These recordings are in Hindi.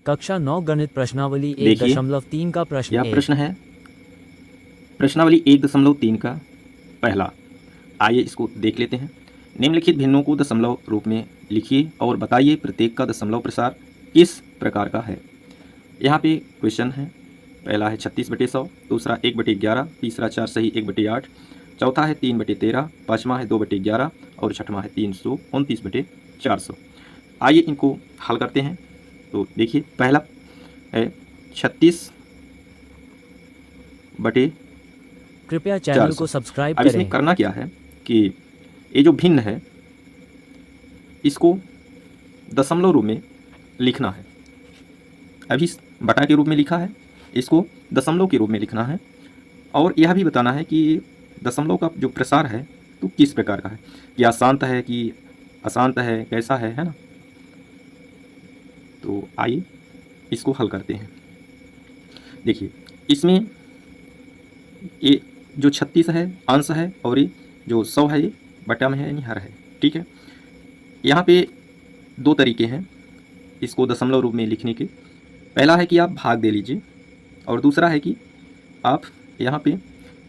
कक्षा 9 गणित प्रश्नावली देखिए, 1.3 का प्रश्न यह ए। प्रश्न है प्रश्नावली 1.3 का पहला। आइए इसको देख लेते हैं। निम्नलिखित भिन्नों को दशमलव रूप में लिखिए और बताइए प्रत्येक का दशमलव प्रसार किस प्रकार का है। यहाँ पे क्वेश्चन है। पहला है 36/100, दूसरा 1/11, तीसरा 4 सही 1/8, चौथा है 3/13, पाँचवा है 2/11 और छठवां है 329/400। आइए इनको हल करते हैं। तो देखिए, पहला है 36 बटे कृपया चैनल 400। को सब्सक्राइब अब इसमें करें। करना क्या है कि ये जो भिन्न है इसको दशमलव रूप में लिखना है। अभी बटा के रूप में लिखा है, इसको दशमलव के रूप में लिखना है और यह भी बताना है कि दशमलव का जो प्रसार है तो किस प्रकार का है, कि अशांत है कि अशांत है, कैसा है ना। तो आइए इसको हल करते हैं। देखिए, इसमें ये जो 36 है अंश है और ये जो 100 है ये बटा में है यानी हर है। ठीक है, यहाँ पे दो तरीके हैं इसको दशमलव रूप में लिखने के। पहला है कि आप भाग दे लीजिए और दूसरा है कि आप यहाँ पे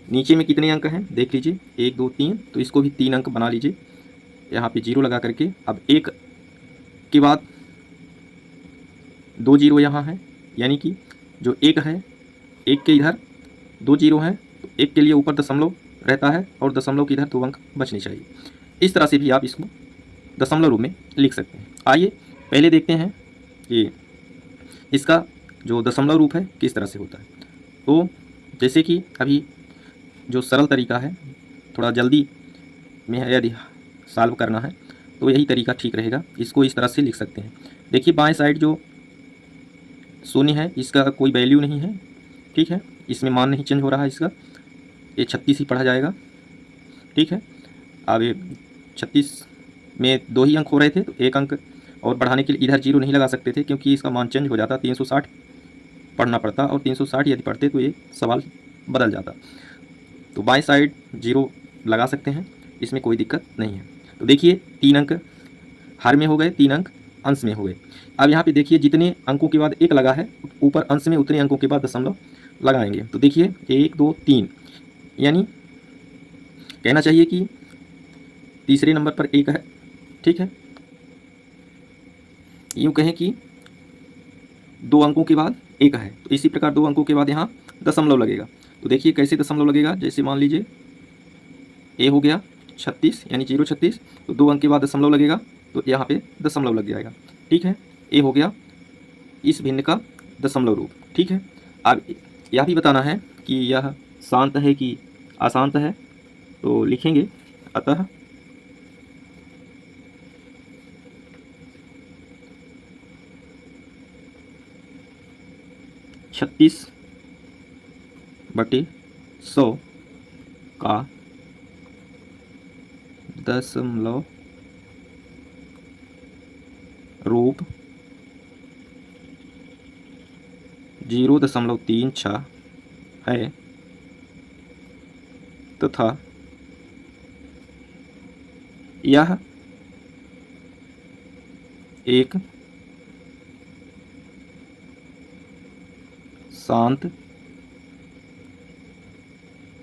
नीचे में कितने अंक हैं देख लीजिए, 1 2 3, तो इसको भी 3 अंक बना लीजिए। यहाँ पे 0 लगा करके अब 1 के बाद 2 0 यहाँ है, यानी कि जो 1 है 1 के इधर 2 0 हैं तो 1 के लिए ऊपर दशमलव रहता है और दशमलव के इधर 2 अंक बचने चाहिए। इस तरह से भी आप इसको दशमलव रूप में लिख सकते हैं। आइए पहले देखते हैं कि इसका जो दशमलव रूप है किस तरह से होता है। तो जैसे कि अभी जो सरल तरीका है, थोड़ा जल्दी में है यदि सॉल्व करना है तो यही तरीका ठीक रहेगा। इसको इस तरह से लिख सकते हैं। देखिए, बाएं साइड जो शून्य है इसका कोई वैल्यू नहीं है। ठीक है, इसमें मान नहीं चेंज हो रहा है इसका, ये 36 ही पढ़ा जाएगा। ठीक है, अब ये 36 में 2 ही अंक हो रहे थे तो 1 अंक और बढ़ाने के लिए इधर 0 नहीं लगा सकते थे क्योंकि इसका मान चेंज हो जाता, 360 पढ़ना पड़ता और 360 यदि पढ़ते तो ये सवाल बदल जाता। तो बाएं साइड 0 लगा सकते हैं, इसमें कोई दिक्कत नहीं है। तो देखिए 3 अंक हर में हो गए, 3 अंक अंश में हो गए। अब यहाँ पे देखिए जितने अंकों के बाद 1 लगा है ऊपर अंश में उतने अंकों के बाद दशमलव लगाएंगे। तो देखिए 1 2 3, यानी कहना चाहिए कि तीसरे नंबर पर 1 है। ठीक है, यूँ कहें कि 2 अंकों के बाद 1 है, तो इसी प्रकार 2 अंकों के बाद यहाँ दशमलव लगेगा। तो देखिए कैसे दशमलव लगेगा, जैसे मान लीजिए ए हो गया 36 यानी 036, तो 2 अंक के बाद दशमलव लगेगा तो यहाँ पे दशमलव लग जाएगा। ठीक है, ए हो गया इस भिन्न का दशमलव रूप। ठीक है, अब यह भी बताना है कि यह शांत है कि अशांत है, तो लिखेंगे अतः 36/100 का दशमलव रूप 0.36 है तथा यह एक शांत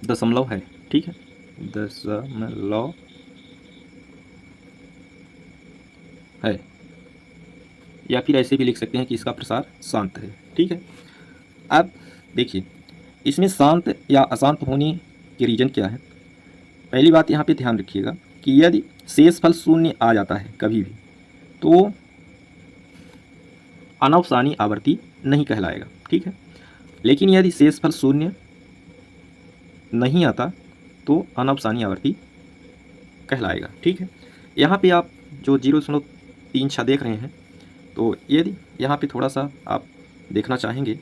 दशमलव है। ठीक है, दशमलव है, या फिर ऐसे भी लिख सकते हैं कि इसका प्रसार शांत है। ठीक है, अब देखिए इसमें शांत या अशांत होने के रीजन क्या है। पहली बात यहाँ पे ध्यान रखिएगा कि यदि शेषफल शून्य आ जाता है कभी भी तो अनवसानी आवर्ती नहीं कहलाएगा। ठीक है, लेकिन यदि शेषफल शून्य नहीं आता तो अनवसानी आवर्ती कहलाएगा। ठीक है, यहाँ पे आप जो 0.36 देख रहे हैं, तो यदि यहाँ पे थोड़ा सा आप देखना चाहेंगे,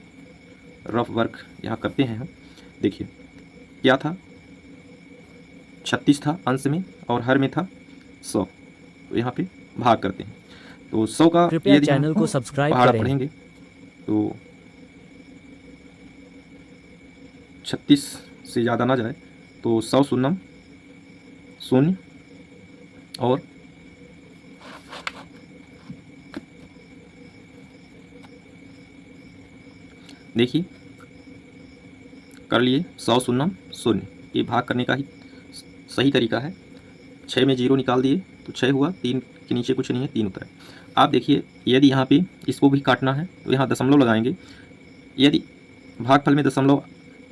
रफ वर्क यहाँ करते हैं हम। देखिए क्या था, 36 था अंश में और हर में था 100, तो यहाँ पे भाग करते हैं। तो 100 का कृपया यदि हम चैनल को सब्सक्राइब पहाड़ा करें। पढ़ेंगे तो 36 से ज़्यादा ना जाए, तो 100 शून्यम शून्य और देखिए कर लिए 100 शून्यम शून्य, ये भाग करने का ही सही तरीका है। 6 में 0 निकाल दिए तो 6 हुआ, 3 के नीचे कुछ नहीं है, 3 उतरा। आप देखिए यदि यहाँ पे इसको भी काटना है तो यहाँ दशमलव लगाएंगे। यदि भागफल में दशमलव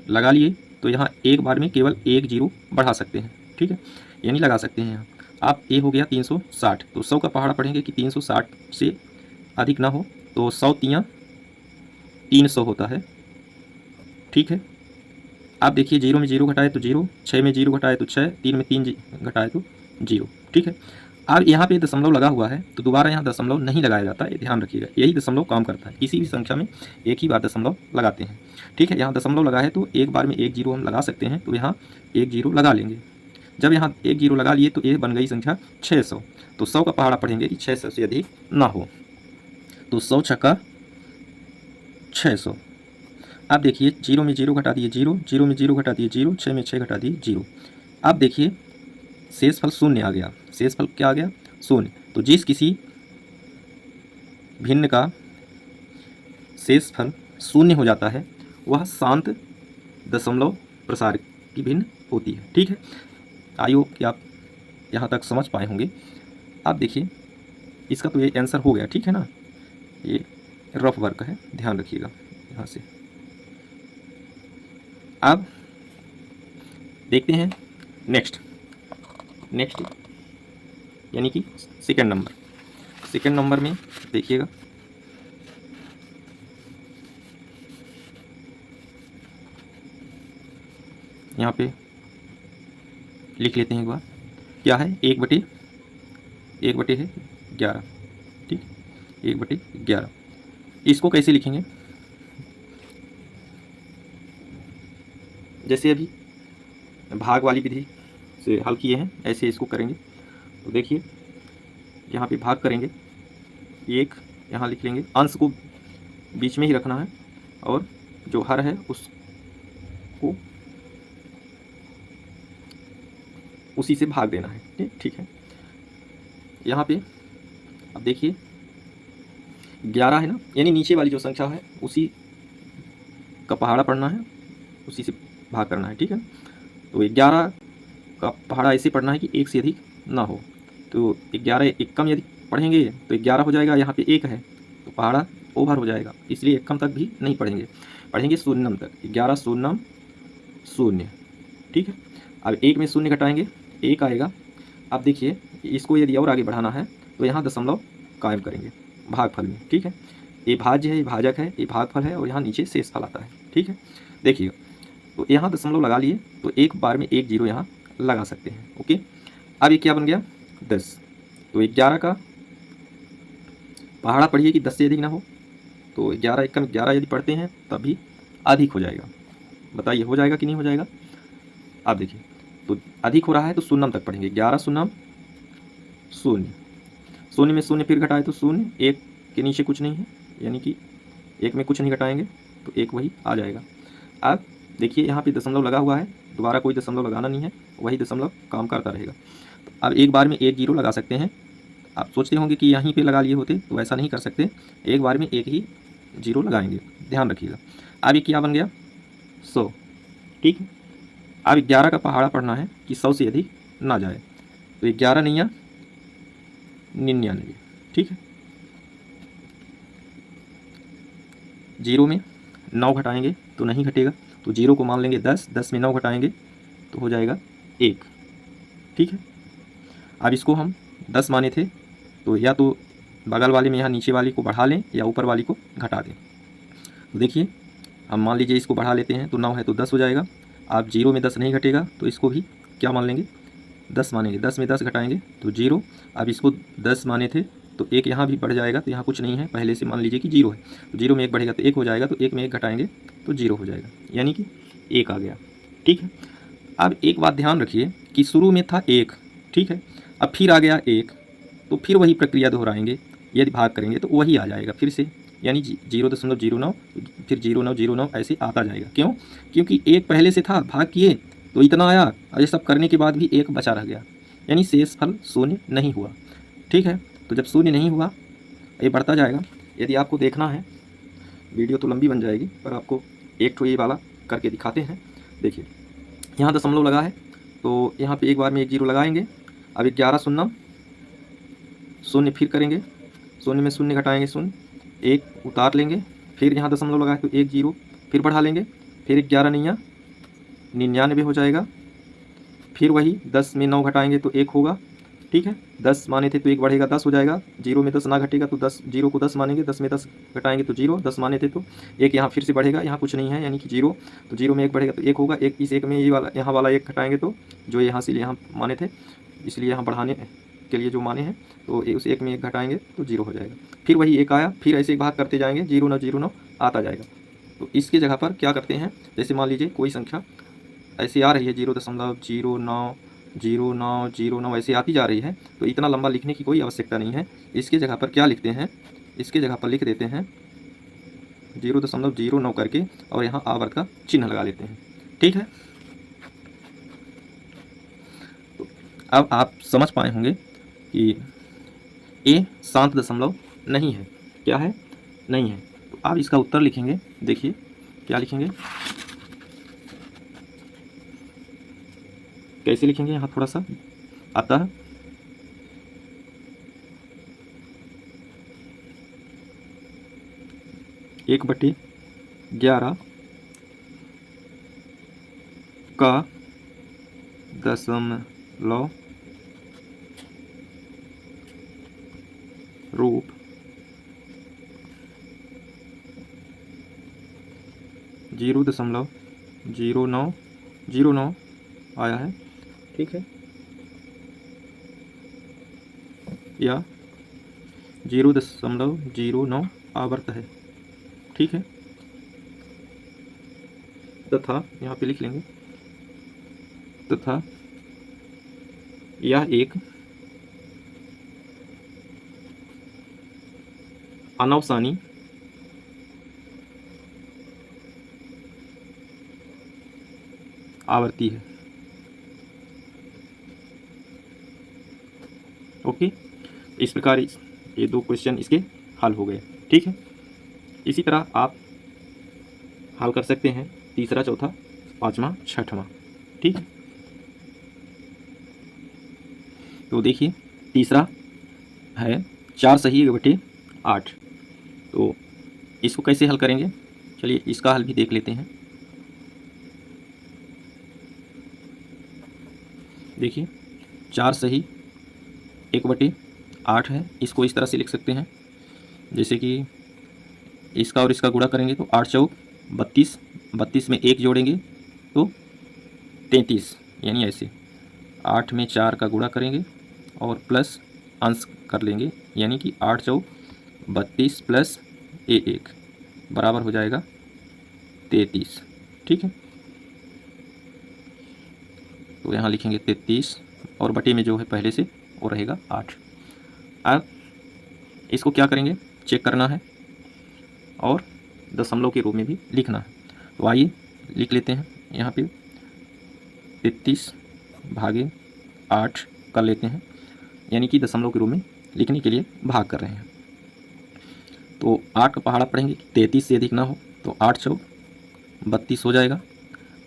लगा लिए तो यहाँ एक बार में केवल 1 0 बढ़ा सकते हैं, ठीक है, यानी लगा सकते हैं यहाँ। आप ये हो गया 360, तो 100 का पहाड़ा पढ़ेंगे कि 360 से अधिक ना हो, तो 100 तियाँ 300 होता है, ठीक है। आप देखिए 0 में 0 घटाए तो 0, 6 में 0 घटाए तो 6, 3 में 3 घटाए तो 0, ठीक है। अब यहाँ पे दशमलव लगा हुआ है तो दोबारा यहाँ दशमलव नहीं लगाया जाता है, ध्यान रखिएगा, यही दशमलव काम करता है। किसी भी संख्या में एक ही बार दशमलव लगाते हैं, ठीक है। यहाँ दशमलव लगा है तो एक बार में 1 0 हम लगा सकते हैं, तो यहाँ 1 0 लगा लेंगे। जब यहाँ 1 0 लगा लिए तो ये बन गई संख्या 600, तो 100 का पहाड़ा पढ़ेंगे कि 600 से अधिक ना हो, तो 100 छक्का 600। आप देखिए 0 में 0 घटा दिए 0, 0 में 0 घटा दिए 0, 6 में 6 घटा दिए 0। आप देखिए शेषफल शून्य आ गया, शेषफल क्या आ गया? शून्य। तो जिस किसी भिन्न का शेषफल शून्य हो जाता है वह शांत दशमलव प्रसार की भिन्न होती है, ठीक है। आई होप कि आप यहाँ तक समझ पाए होंगे। आप देखिए इसका तो ये आंसर हो गया, ठीक है ना, ये रफ वर्क है, ध्यान रखिएगा यहाँ से। अब देखते हैं नेक्स्ट यानी कि सेकंड नंबर में देखिएगा यहाँ पे लिख लेते हैं एक बार, क्या है 1/11 है 11, ठीक, 1/11। इसको कैसे लिखेंगे? जैसे अभी भाग वाली विधि से हल किए हैं ऐसे इसको करेंगे। तो देखिए यहाँ पे भाग करेंगे, एक यहाँ लिख लेंगे, अंश को बीच में ही रखना है और जो हर है उसको उसी से भाग देना है, ठीक है। यहाँ पे अब देखिए 11 है ना, यानी नीचे वाली जो संख्या है उसी का पहाड़ा पढ़ना है, उसी से भाग करना है, ठीक है। तो 11 का पहाड़ा ऐसे पढ़ना है कि 1 से अधिक ना हो। तो 11 एक कम यदि पढ़ेंगे तो 11 हो जाएगा, यहाँ पे 1 है तो पहाड़ा ओवर हो जाएगा, इसलिए एक कम तक भी नहीं पढ़ेंगे शून्यम तक, 11 शून्यम शून्य, ठीक है। अब 1 में शून्य घटाएंगे 1 आएगा। अब देखिए इसको यदि और आगे बढ़ाना है तो यहाँ दशमलव कायम करेंगे भागफल में, ठीक है। ये भाज्य है, ये भाजक है, ये भागफल है और यहाँ नीचे शेषफल आता है, ठीक है। देखिए तो यहाँ दशमलव लगा लिए तो एक बार में 1 0 यहाँ लगा सकते हैं, ओके। अब ये क्या बन गया 10, तो 11 का पहाड़ा पढ़िए कि 10 से अधिक ना हो, तो 11 एकम 11 यदि पढ़ते हैं तभी अधिक हो जाएगा। बताइए हो जाएगा कि नहीं हो जाएगा? आप देखिए तो अधिक हो रहा है तो शून्यम तक पढ़ेंगे, 11 शून्यम शून्य, शून्य में शून्य फिर घटाए तो शून्य, 1 के नीचे कुछ नहीं है, यानी कि 1 में कुछ नहीं घटाएंगे तो 1 वही आ जाएगा। अब देखिए यहाँ पे दशमलव लगा हुआ है, दोबारा कोई दशमलव लगाना नहीं है, वही दशमलव काम करता रहेगा। अब एक बार में 1 0 लगा सकते हैं। आप सोचते होंगे कि यहीं पे लगा लिए होते, तो ऐसा नहीं कर सकते, एक बार में 1 ही 0 लगाएंगे, ध्यान रखिएगा। अब ये क्या बन गया 100, ठीक है। अब 11 का पहाड़ा पढ़ना है कि 100 से अधिक ना जाए, तो 11 नहीं 99, ठीक है। 0 में 9 घटाएंगे तो नहीं घटेगा, तो 0 को मान लेंगे 10, 10 में 9 घटाएंगे तो हो जाएगा 1, ठीक है। अब इसको हम 10 माने थे तो या तो बगल वाले में यहाँ नीचे वाली को बढ़ा लें या ऊपर वाली को घटा दें। तो देखिए हम मान लीजिए इसको बढ़ा लेते हैं तो 9 है तो 10 हो जाएगा। आप 0 में 10 नहीं घटेगा तो इसको भी क्या मान लेंगे 10 मानेंगे, 10 में 10 घटाएंगे तो 0। अब इसको 10 माने थे तो 1 यहाँ भी बढ़ जाएगा, तो यहाँ कुछ नहीं है, पहले से मान लीजिए कि 0 है, तो 0 में 1 बढ़ेगा तो 1 हो जाएगा, तो 1 में 1 घटाएंगे तो 0 हो जाएगा, यानी कि 1 आ गया, ठीक है। अब एक बात ध्यान रखिए कि शुरू में था 1, ठीक है, अब फिर आ गया 1, तो फिर वही प्रक्रिया दोहराएंगे, यदि भाग करेंगे तो वही आ जाएगा फिर से, यानी 0.09 फिर 0909 ऐसे आता जाएगा। क्यों? क्योंकि 1 पहले से था, भाग किए तो इतना आया, और ये सब करने के बाद भी 1 बचा रह गया, यानी शेषफल शून्य नहीं हुआ, ठीक है। तो जब शून्य नहीं हुआ ये बढ़ता जाएगा। यदि आपको देखना है वीडियो तो लंबी बन जाएगी, पर आपको एक ठो ये वाला करके दिखाते हैं। देखिए यहाँ दशमलव लगा है, तो यहाँ पे एक बार में एक जीरो लगाएंगे। अब 11 शून्य शून्य फिर करेंगे, शून्य में शून्य घटाएंगे, शून्य एक उतार लेंगे, फिर यहाँ दशमलव लगाए तो एक जीरो फिर बढ़ा लेंगे, फिर 11 नैया 99 हो जाएगा, फिर वही 10 में 9 घटाएंगे तो 1 होगा। ठीक है, 10 माने थे तो 1 बढ़ेगा 10 हो जाएगा, जीरो में 10 ना घटेगा तो 10, जीरो को 10 मानेंगे, 10 में 10 घटाएंगे तो जीरो, 10 माने थे तो एक यहाँ फिर से बढ़ेगा, यहाँ कुछ नहीं है यानी कि जीरो, तो जीरो में 1 बढ़ेगा तो 1 होगा, एक इस एक में ये वाला यहाँ वाला 1 घटाएंगे तो जो यहाँ से यहाँ माने थे, इसलिए यहाँ बढ़ाने के लिए जो माने हैं तो उस एक में 1 घटाएंगे तो जीरो हो जाएगा। फिर वही 1 आया, फिर ऐसे भाग करते जाएंगे, 0 आता जाएगा। तो इसकी जगह पर क्या करते हैं, जैसे मान लीजिए कोई संख्या ऐसी आ रही है 0.090909 ऐसे आती जा रही है, तो इतना लंबा लिखने की कोई आवश्यकता नहीं है। इसके जगह पर क्या लिखते हैं, इसके जगह पर लिख देते हैं 0.09 करके और यहाँ आवर्त का चिन्ह लगा लेते हैं। ठीक है, तो अब आप समझ पाए होंगे कि ए शांत दशमलव नहीं है। क्या है, नहीं है। तो आप इसका उत्तर लिखेंगे, देखिए क्या लिखेंगे, कैसे लिखेंगे, यहाँ थोड़ा सा आता है। एक बटे 11 का दशमलव रूप 0.0909 आया है। ठीक है, या 0.09 आवर्त है। ठीक है, तथा यहाँ पे लिख लेंगे, तथा यह एक अनवसानी आवर्ती है। ओके, इस प्रकार ये दो क्वेश्चन इसके हल हो गए। ठीक है, इसी तरह आप हल कर सकते हैं तीसरा, चौथा, पांचवा, छठवां। ठीक है, तो देखिए तीसरा है 4 सही बटे 8। तो इसको कैसे हल करेंगे, चलिए इसका हल भी देख लेते हैं। देखिए 4 सही 1/8 है, इसको इस तरह से लिख सकते हैं, जैसे कि इसका और इसका गुणा करेंगे तो 8 चौक 32, 32 में 1 जोड़ेंगे तो 33, यानी ऐसे 8 में 4 का गुणा करेंगे और प्लस अंश कर लेंगे, यानी कि 8 चौक 32 प्लस 1 बराबर हो जाएगा 33। ठीक है, तो यहाँ लिखेंगे 33 और बटे में जो है पहले से वो रहेगा 8। अब इसको क्या करेंगे, चेक करना है और दशमलव के रूप में भी लिखना है। तो आइए लिख लेते हैं, यहाँ पे 33/8 कर लेते हैं, यानी कि दशमलव के रूप में लिखने के लिए भाग कर रहे हैं। तो 8 का पहाड़ा पढ़ेंगे 33 से अधिक ना हो, तो 8 चौक 32 हो जाएगा,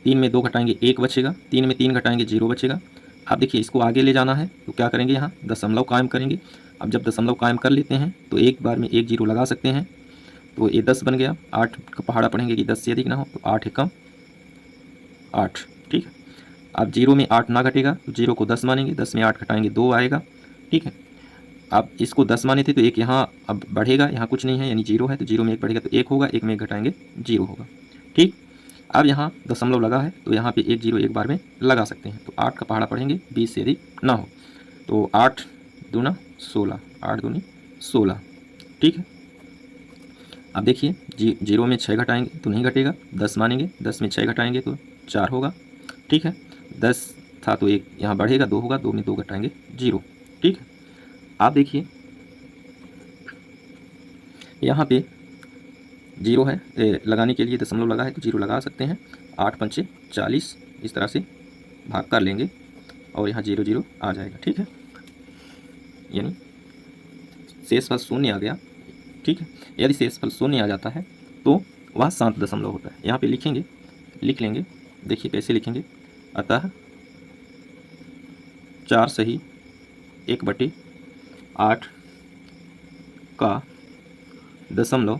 3 में 2 घटाएंगे 1 बचेगा, 3 में 3 घटाएंगे 0 बचेगा। अब देखिए इसको आगे ले जाना है तो क्या करेंगे, यहाँ दशमलव कायम करेंगे। अब जब दशमलव कायम कर लेते हैं तो एक बार में 1 जीरो लगा सकते हैं, तो ये 10 बन गया। 8 का पहाड़ा पढ़ेंगे कि 10 से अधिक ना हो, तो 8 एकम 8। ठीक है, अब 0 में 8 ना घटेगा तो 0 को 10 मानेंगे, 10 में 8 घटाएंगे 2 आएगा। ठीक है, अब इसको 10 माने थे तो एक यहाँ अब बढ़ेगा, यहाँ कुछ नहीं है यानी 0 है, तो 0 में 1 बढ़ेगा तो 1 होगा, 1 में 1 घटाएंगे 0 होगा। ठीक, अब यहाँ दशमलव लगा है तो यहाँ पे 1 जीरो एक बार में लगा सकते हैं। तो 8 का पहाड़ा पढ़ेंगे 20 से अधिक ना हो, तो 8 दूना 16, 8 दूनी 16। ठीक है, अब देखिए 0 में 6 घटाएंगे तो नहीं घटेगा, 10 मानेंगे, 10 में 6 घटाएंगे तो 4 होगा। ठीक है, 10 था तो 1 यहाँ बढ़ेगा 2 होगा, 2 में 2 घटाएंगे 0। ठीक है, आप देखिए यहाँ पे 0 है, लगाने के लिए दशमलव लगा है तो 0 लगा सकते हैं। 8 पंचे 40, इस तरह से भाग कर लेंगे और यहाँ 0 0 आ जाएगा। ठीक है, यानी शेषफल 0 आ गया। ठीक है, यदि शेषफल 0 आ जाता है तो वह शांत दशमलव होता है। यहाँ पे लिखेंगे, लिख लेंगे, देखिए कैसे लिखेंगे। अतः 4 सही 1/8 का दशमलव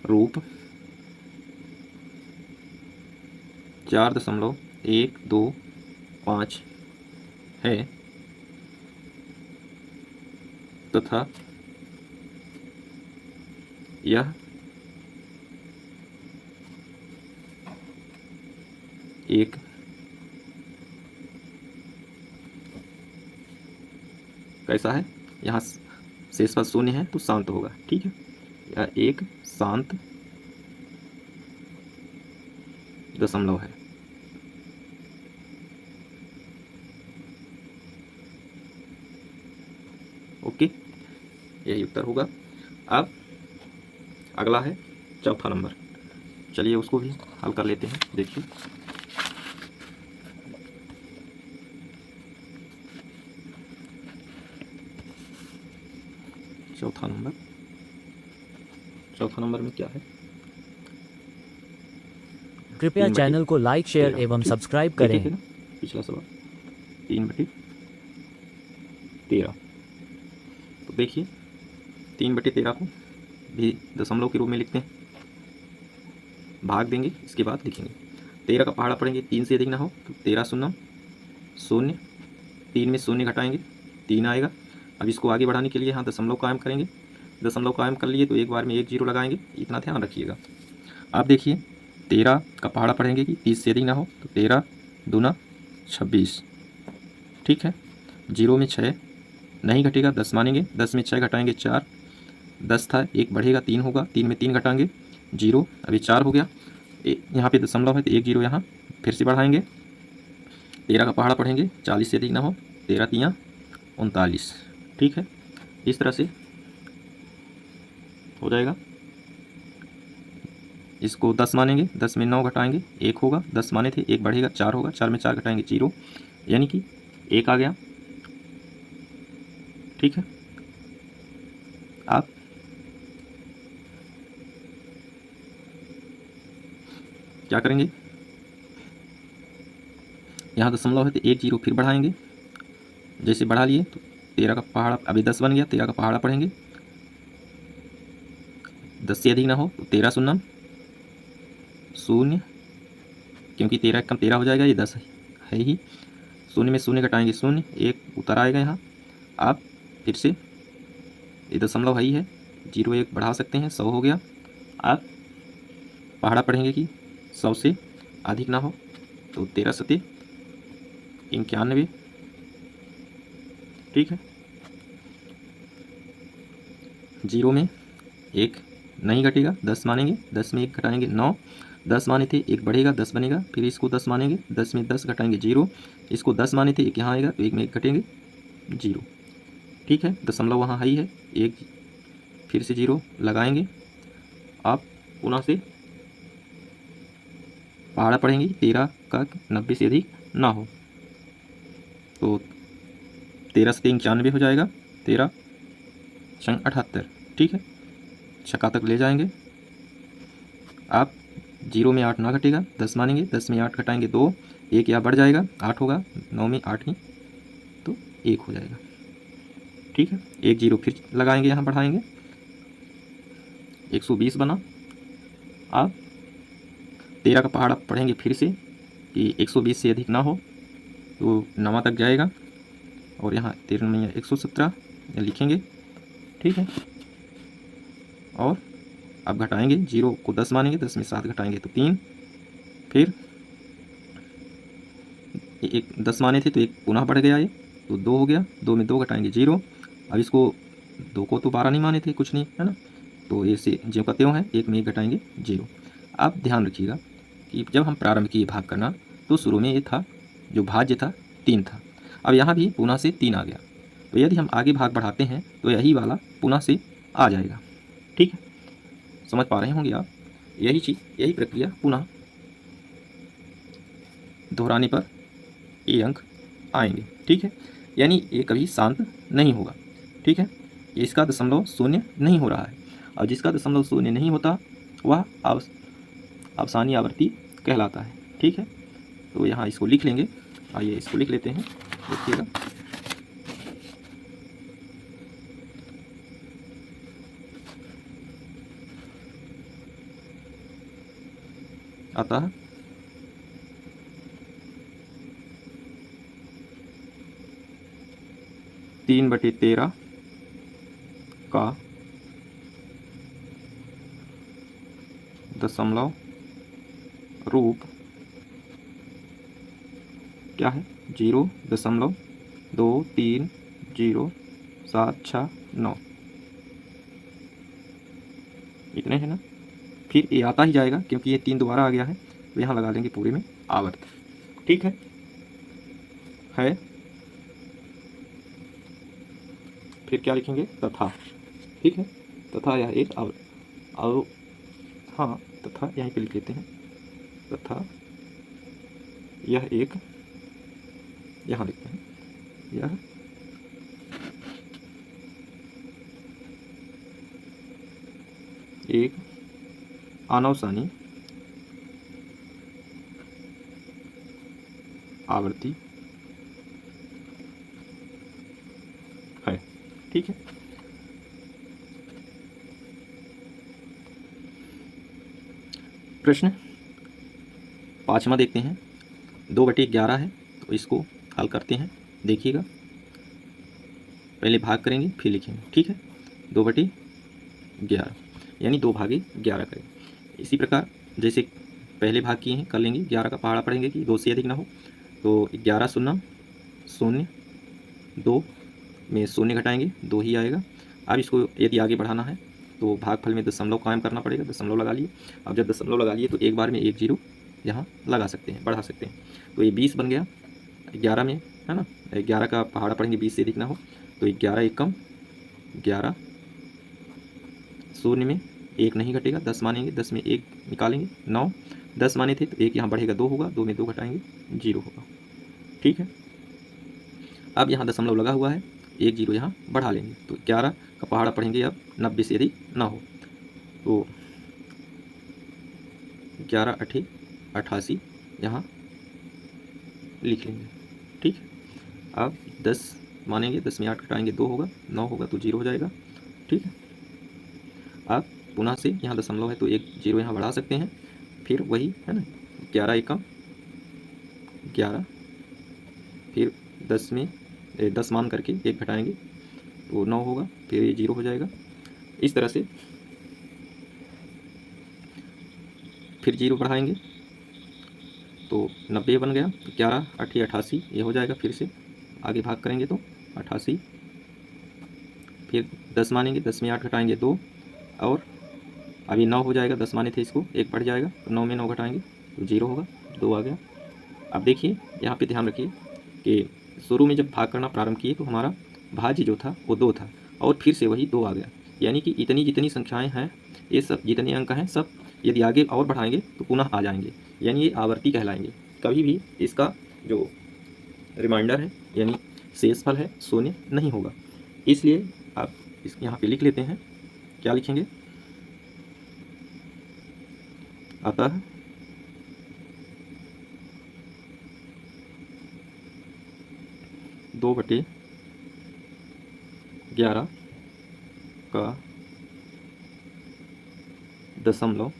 रूप 4.125 है तथा यह एक कैसा है, यहाँ शेष पद शून्य है तो शांत होगा, ठीक है। यह एक शांत दशमलव है। ओके, यही उत्तर होगा। अब अगला है चौथा नंबर, चलिए उसको भी हल कर लेते हैं। देखिए चौथा नंबर में क्या है, कृपया 3/13 चैनल को लाइक शेयर एवं ठीक? सब्सक्राइब एक करें। ही थे ना पिछला सवाल, 3/13। तो देखिए 3/13 को भी दशमलव के रूप में लिखते हैं, भाग देंगे, इसके बाद लिखेंगे। 13 का पहाड़ा पढ़ेंगे, 3 से अधिक ना हो तो 13 शून्य 0, 3 में शून्य घटाएंगे 3 आएगा। अब इसको आगे बढ़ाने के लिए यहाँ दशमलव कायम करेंगे, दशमलव कायम कर लिए तो एक बार में 1 जीरो लगाएंगे, इतना ध्यान रखिएगा। आप देखिए 13 का पहाड़ा पढ़ेंगे कि 30 से अधिक ना हो तो 13 दूना 26, ठीक है। 0 में 6 नहीं घटेगा, 10 मानेंगे, 10 में 6 घटाएंगे 4, 10 था 1 बढ़ेगा 3 होगा, 3 में 3 घटाएंगे 0, अभी 4 हो गया। यहाँ पे दशमलव है तो 1 जीरो यहाँ फिर से बढ़ाएंगे। 13 का पहाड़ा पढ़ेंगे 40 से अधिक ना हो, 13 तियाँ 39, ठीक है। इस तरह से हो जाएगा। इसको 10 मानेंगे, 10 में 9 घटाएंगे 1 होगा, 10 माने थे 1 बढ़ेगा 4 होगा, 4 में 4 घटाएंगे 0, यानी कि 1 आ गया, ठीक है। आप क्या करेंगे, यहाँ दशमलव है तो 1 जीरो फिर बढ़ाएंगे, जैसे बढ़ा लिए तो 13 का पहाड़ा अभी 10 बन गया, 13 का पहाड़ा पढ़ेंगे, 10 से अधिक ना हो तो 13 शून्य 0, क्योंकि 13 कम 13 हो जाएगा, ये 10 है ही, 0 में 0 घटाएंगे 0, 1 उतर आएगा यहाँ। आप फिर से ये दशमलव है ही है, 0 1 बढ़ा सकते हैं, 100 हो गया। आप पहाड़ा पढ़ेंगे कि 100 से अधिक ना हो तो 13 सत्ते 91, ठीक है। 0 में 1 नहीं घटेगा, 10 मानेंगे, 10 में 1 घटाएंगे 9, 10 माने थे 1 बढ़ेगा 10 बनेगा, फिर इसको 10 मानेंगे, 10 में 10 घटाएंगे 0, इसको 10 माने थे 1 यहाँ आएगा तो 1 में 1 घटेंगे 0, ठीक है। दशमलव वहाँ है ही है, 1 फिर से 0 लगाएंगे। आप पुनः से पहाड़ा पढ़ेंगे 13 का 90 से अधिक ना हो तो 13 से 91 हो जाएगा, 13 संग 78, ठीक है। छक्का तक ले जाएंगे। आप 0 में 8 ना घटेगा, 10 मानेंगे, 10 में 8 घटाएंगे 2, 1 यहाँ बढ़ जाएगा 8 होगा, 9 में 8 ही तो 1 हो जाएगा, ठीक है। 1 जीरो फिर लगाएंगे, यहाँ बढ़ाएंगे 120 बना। आप 13 का पहाड़ा पढ़ेंगे फिर से कि 120 से अधिक ना हो तो 9 तक जाएगा, और यहाँ 13 में 117 लिखेंगे, ठीक है। और अब घटाएंगे, 0 को 10 मानेंगे, 10 में 7 घटाएंगे तो 3, फिर 10 माने थे तो 1 पुनः बढ़ गया, ये तो 2 हो गया, 2 में 2 घटाएंगे 0। अब इसको 2 को तो 12 नहीं माने थे, कुछ नहीं है ना, तो ये से ज्यों का त्यों है, 1 में 1 घटाएंगे 0। आप ध्यान रखिएगा कि जब हम प्रारंभ किए भाग करना तो शुरू में ये था, जो भाज्य था 3 था, अब यहाँ भी पुनः से 3 आ गया, तो यदि हम आगे भाग बढ़ाते हैं तो यही वाला पुनः से आ जाएगा, ठीक है। समझ पा रहे होंगे आप, यही चीज़, यही प्रक्रिया पुनः दोहराने पर ये अंक आएंगे, ठीक है। यानी ये कभी शांत नहीं होगा। ठीक है, इसका दशमलव शून्य नहीं हो रहा है, और जिसका दशमलव शून्य नहीं होता वह अवसानी आवर्ती कहलाता है। ठीक है, तो यहाँ इसको लिख लेंगे। आइए इसको लिख लेते हैं, देखिएगा। अतः तीन बटे 13 का दशमलव रूप क्या है? 0.230769, इतने है ना। फिर ये आता ही जाएगा क्योंकि ये 3 दोबारा आ गया है, तो यहाँ लगा देंगे पूरे में आवर्त। ठीक है, फिर क्या लिखेंगे? तथा। ठीक है, तथा यह एक और हाँ, तथा यहीं पे लिख लेते हैं, तथा यह एक, यहाँ लिखते हैं, यह एक अनवसानी आवर्ती है। ठीक है, प्रश्न 5वां देखते हैं। 2/11 है, तो इसको हल करते हैं, देखिएगा। पहले भाग करेंगे फिर लिखेंगे। ठीक है, 2/11 यानी 2/11 करेंगे। इसी प्रकार जैसे पहले भाग किए हैं कर लेंगे। 11 का पहाड़ा पढ़ेंगे कि 2 से अधिक ना हो, तो 11 शून्य शून्य 2 में शून्य घटाएंगे 2 ही आएगा। अब इसको यदि आगे बढ़ाना है तो भागफल में दशमलव कायम करना पड़ेगा। दशमलव लगा लिए। अब जब दशमलव लगा लिए तो एक बार में एक जीरो यहाँ लगा सकते हैं, बढ़ा सकते हैं। तो ये 20 बन गया 11 में, है ना। 11 का पहाड़ा पढ़ेंगे 20 से अधिक ना हो, तो 11 एक कम 11, शून्य में एक नहीं घटेगा, 10 मानेंगे, 10 में एक निकालेंगे 9, 10 माने थे तो एक यहाँ बढ़ेगा 2 होगा, 2 में 2 घटाएंगे 0 होगा। ठीक है, अब यहाँ दशमलव लगा हुआ है, एक जीरो यहाँ बढ़ा लेंगे, तो 11 का पहाड़ा पढ़ेंगे अब 90 से अधिक ना हो, तो 11 अठे 88 यहाँ लिख लेंगे। ठीक है, अब 10 मानेंगे, 10 में 8 घटाएंगे 2 होगा, 9 होगा तो 0 हो जाएगा। ठीक है, अब पुनः से यहाँ दशमलव है तो एक जीरो यहाँ बढ़ा सकते हैं, फिर वही है ना, 11 एकम 11, फिर 10 में 10 मान करके एक घटाएंगे तो 9 होगा, फिर ये 0 हो जाएगा। इस तरह से फिर 0 बढ़ाएंगे तो 90 बन गया, 11 अठी 88 ये हो जाएगा। फिर से आगे भाग करेंगे तो 88, फिर 10 मानेंगे, 10 में 8 घटाएंगे 2, और अभी 9 हो जाएगा, 10 माने थे इसको, एक बढ़ जाएगा तो 9 में 9 घटाएंगे तो 0 होगा, 2 आ गया। अब देखिए यहाँ पे ध्यान रखिए कि शुरू में जब भाग करना प्रारंभ किए तो हमारा भाज्य जो था वो 2 था, और फिर से वही 2 आ गया। यानी कि इतनी जितनी संख्याएं हैं, ये सब जितने अंक हैं सब यदि आगे और बढ़ाएंगे तो पुनः आ जाएंगे, यानी ये आवर्ती कहलाएंगे। कभी भी इसका जो रिमाइंडर है यानी शेषफल है शून्य नहीं होगा। इसलिए आप इस यहाँ पे लिख लेते हैं, क्या लिखेंगे? अतः दो बटे 11 का दशमलव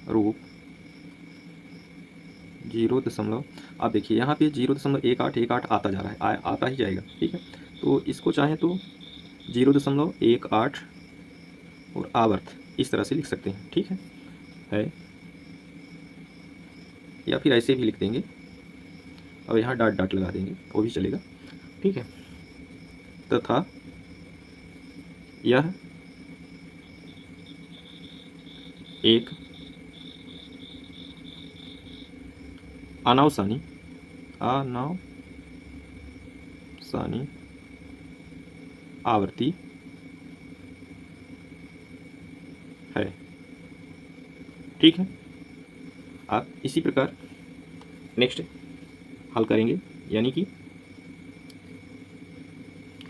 रूप 0. आप देखिए यहाँ पे 0.1818 आता जा रहा है, आता ही जाएगा। ठीक है, तो इसको चाहें तो 0.18 और आवर्त इस तरह से लिख सकते हैं। ठीक है, या फिर ऐसे भी लिख देंगे और यहाँ डॉट डॉट लगा देंगे, वो भी चलेगा। ठीक है, तथा यह एक अनावसानी आवर्ती है। ठीक है, आप इसी प्रकार नेक्स्ट हल करेंगे, यानी कि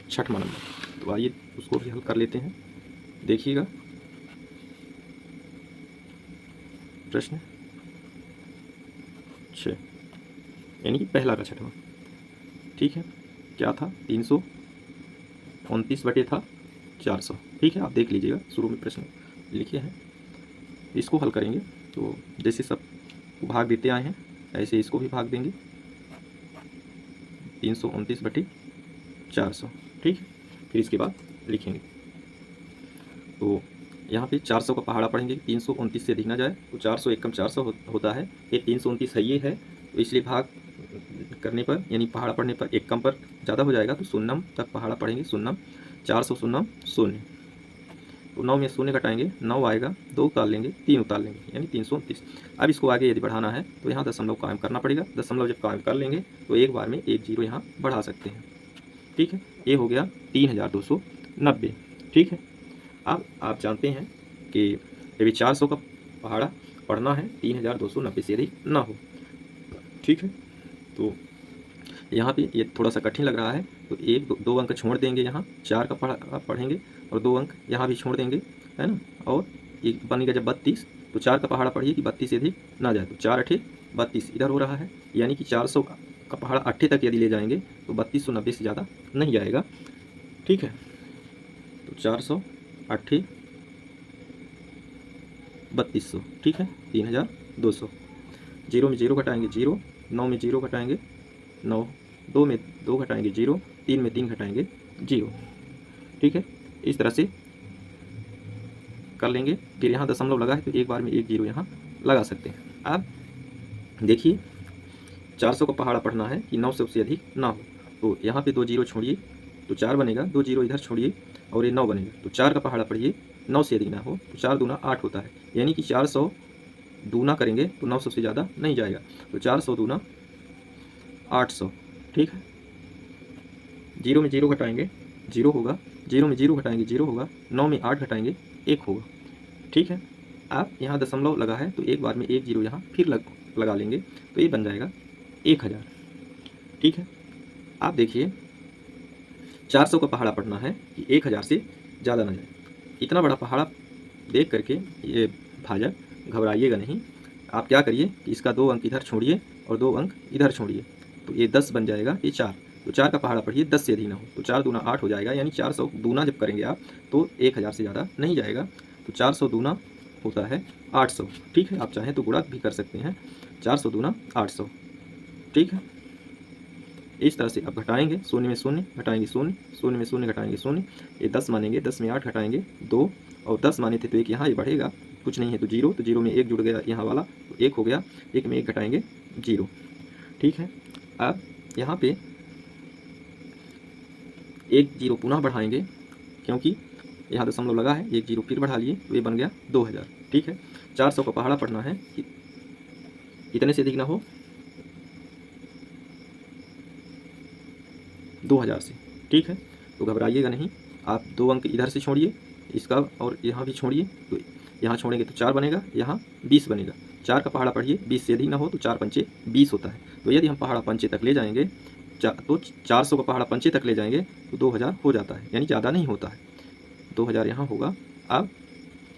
छठवां नंबर। तो आइए उसको भी हल कर लेते हैं। देखिएगा प्रश्न 6, यानी कि पहला का छठवां। ठीक है, क्या था? 329 बटे था 400। ठीक है, आप देख लीजिएगा, शुरू में प्रश्न लिखे हैं। इसको हल करेंगे तो जैसे सब भाग देते आए हैं ऐसे इसको भी भाग देंगे 329 बटे 400। ठीक है, फिर इसके बाद लिखेंगे। तो यहाँ पे 400 का पहाड़ा पढ़ेंगे, 329 से अधिक ना जाए, तो 400 एक कम 400 होता है। ये 329 है, ये है, तो इसलिए भाग करने पर यानी पहाड़ा पढ़ने पर एक कम पर ज़्यादा हो जाएगा, तो शून्यम तक पहाड़ा पढ़ेंगे। शून्यम 400 शून्यम शून्य, तो 9 में शून्य घटाएंगे, 9 आएगा, 2 उतार लेंगे, 3 उतार लेंगे, यानी 329। अब इसको आगे यदि बढ़ाना है तो यहाँ दशमलव कायम करना पड़ेगा। दशमलव जब कायम कर लेंगे तो एक बार में एक जीरो यहाँ बढ़ा सकते हैं। ठीक है, ये हो गया 3290। ठीक है, अब आप जानते हैं कि यदि 400 का पहाड़ा पढ़ना है 3290 से अधिक ना हो। ठीक है, तो यहाँ पे ये थोड़ा सा कठिन लग रहा है, तो एक दो अंक छोड़ देंगे, यहाँ 4 का पढ़ेंगे और 2 अंक यहाँ भी छोड़ देंगे, है ना। और ये बनेगा जब 32, तो 4 का पहाड़ा पढ़िए कि 32 से अधिक ना जाए, तो 4 अठे 32 इधर हो रहा है, यानी कि 400 का पहाड़ा अट्ठे तक यदि ले जाएंगे तो 3290 से ज़्यादा नहीं जाएगा। ठीक है, तो 400 अट्ठे 3200। ठीक है, 3200। जीरो में जीरो घटाएंगे जीरो, 9 में जीरो घटाएंगे 9, 2 में 2 घटाएंगे जीरो, 3 में 3 घटाएंगे जीरो। ठीक है, इस तरह से कर लेंगे। फिर यहाँ दशमलव लगा है तो एक बार में एक जीरो यहाँ लगा सकते हैं। अब देखिए 400 का पहाड़ा पढ़ना है कि 900 से अधिक ना हो, तो यहाँ पे 2 जीरो छोड़िए तो 4 बनेगा, 2 जीरो इधर छोड़िए और ये 9 बनेगा, तो 4 का पहाड़ा पढ़िए 9 से अधिक ना हो, तो 4 दूना 8 होता है, यानी कि 400 दूना करेंगे तो 900 से ज़्यादा नहीं जाएगा, तो 400 दूना 800। ठीक है, जीरो में जीरो घटाएंगे जीरो होगा, जीरो में जीरो घटाएंगे जीरो होगा, 9 में 8 घटाएंगे 1 होगा। ठीक है, आप यहाँ दशमलव लगा है तो एक बार में एक जीरो यहाँ फिर लगा लेंगे, तो ये बन जाएगा 1000। ठीक है, आप देखिए 400 का पहाड़ा पढ़ना है कि 1000 से ज़्यादा ना जाए। इतना बड़ा पहाड़ा देख करके ये भाजक घबराइएगा नहीं। आप क्या करिए कि इसका 2 अंक इधर छोड़िए और 2 अंक इधर छोड़िए, तो ये 10 बन जाएगा, ये 4, तो 4 का पहाड़ा पढ़िए 10 से अधिक ना हो, तो 4 दूना 8 हो जाएगा, यानी 400 दूना जब करेंगे आप तो 1000 से ज़्यादा नहीं जाएगा, तो 400 दूना होता है 800। ठीक है, आप चाहें तो गुणा भी कर सकते हैं, 400 दूना 800। ठीक है, इस तरह से आप घटाएंगे, शून्य में शून्य घटाएंगे शून्य, शून्य में शून्य घटाएंगे शून्य, ये 10 मानेंगे, 10 में 8 घटाएंगे 2, और 10 माने थे तो एक यहाँ ये बढ़ेगा, कुछ नहीं है तो जीरो, तो जीरो में एक जुड़ गया यहाँ वाला, तो 1 हो गया, 1 में 1 घटाएंगे जीरो। ठीक है, अब यहाँ पे एक जीरो पुनः बढ़ाएंगे, क्योंकि यहाँ दशमलव लगा है, एक जीरो फिर बढ़ा लिए तो ये बन गया 2000। ठीक है, 400 का पहाड़ा पढ़ना है कि इतने से अधिक ना हो 2000 से। ठीक है, तो घबराइएगा नहीं, आप 2 अंक इधर से छोड़िए, इसका और यहाँ भी छोड़िए, तो यहाँ छोड़ेंगे तो 4 बनेगा, यहाँ 20 बनेगा। 4 का पहाड़ा पढ़िए 20 से अधिक ना हो, तो 4 पंचे 20 होता है, तो यदि हम पहाड़ा पंचे तक ले जाएंगे तो 400 का पहाड़ा पंचे तक ले जाएंगे तो 2000 हो जाता है, यानी ज़्यादा नहीं होता है, 2000 यहाँ होगा। अब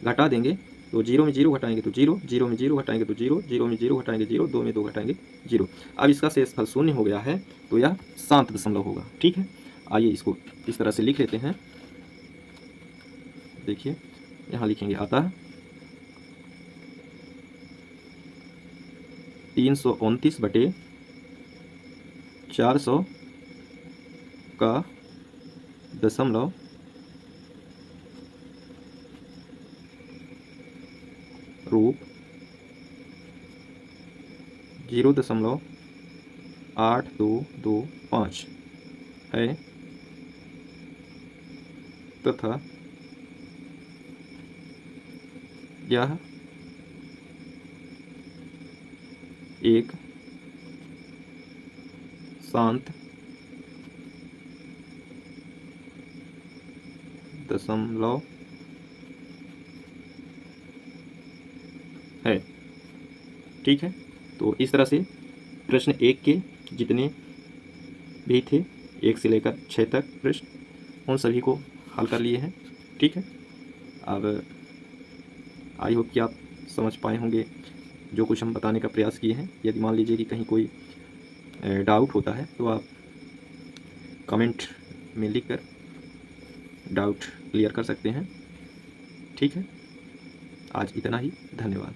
घटा देंगे, तो जीरो में जीरो घटाएंगे तो जीरो, जीरो में जीरो घटाएंगे तो जीरो, जीरो में जीरो घटाएंगे जीरो, 2 में 2 घटाएंगे जीरो। अब इसका शेषफल शून्य हो गया है, तो यह शांत दशमलव होगा। ठीक है, आइए इसको इस तरह से लिख लेते हैं। देखिए यहाँ लिखेंगे, अतः 329 बटे 400 का दशमलव रूप 0.8225 है तथा यह एक शांत दशमलव है। ठीक है, तो इस तरह से प्रश्न 1 के जितने भी थे 1 से लेकर 6 तक प्रश्न उन सभी को हल कर लिए हैं। ठीक है, अब आई होप कि आप समझ पाए होंगे जो कुछ हम बताने का प्रयास किए हैं। यदि मान लीजिए कि कहीं कोई डाउट होता है तो आप कमेंट में लिखकर डाउट क्लियर कर सकते हैं। ठीक है, आज इतना ही, धन्यवाद।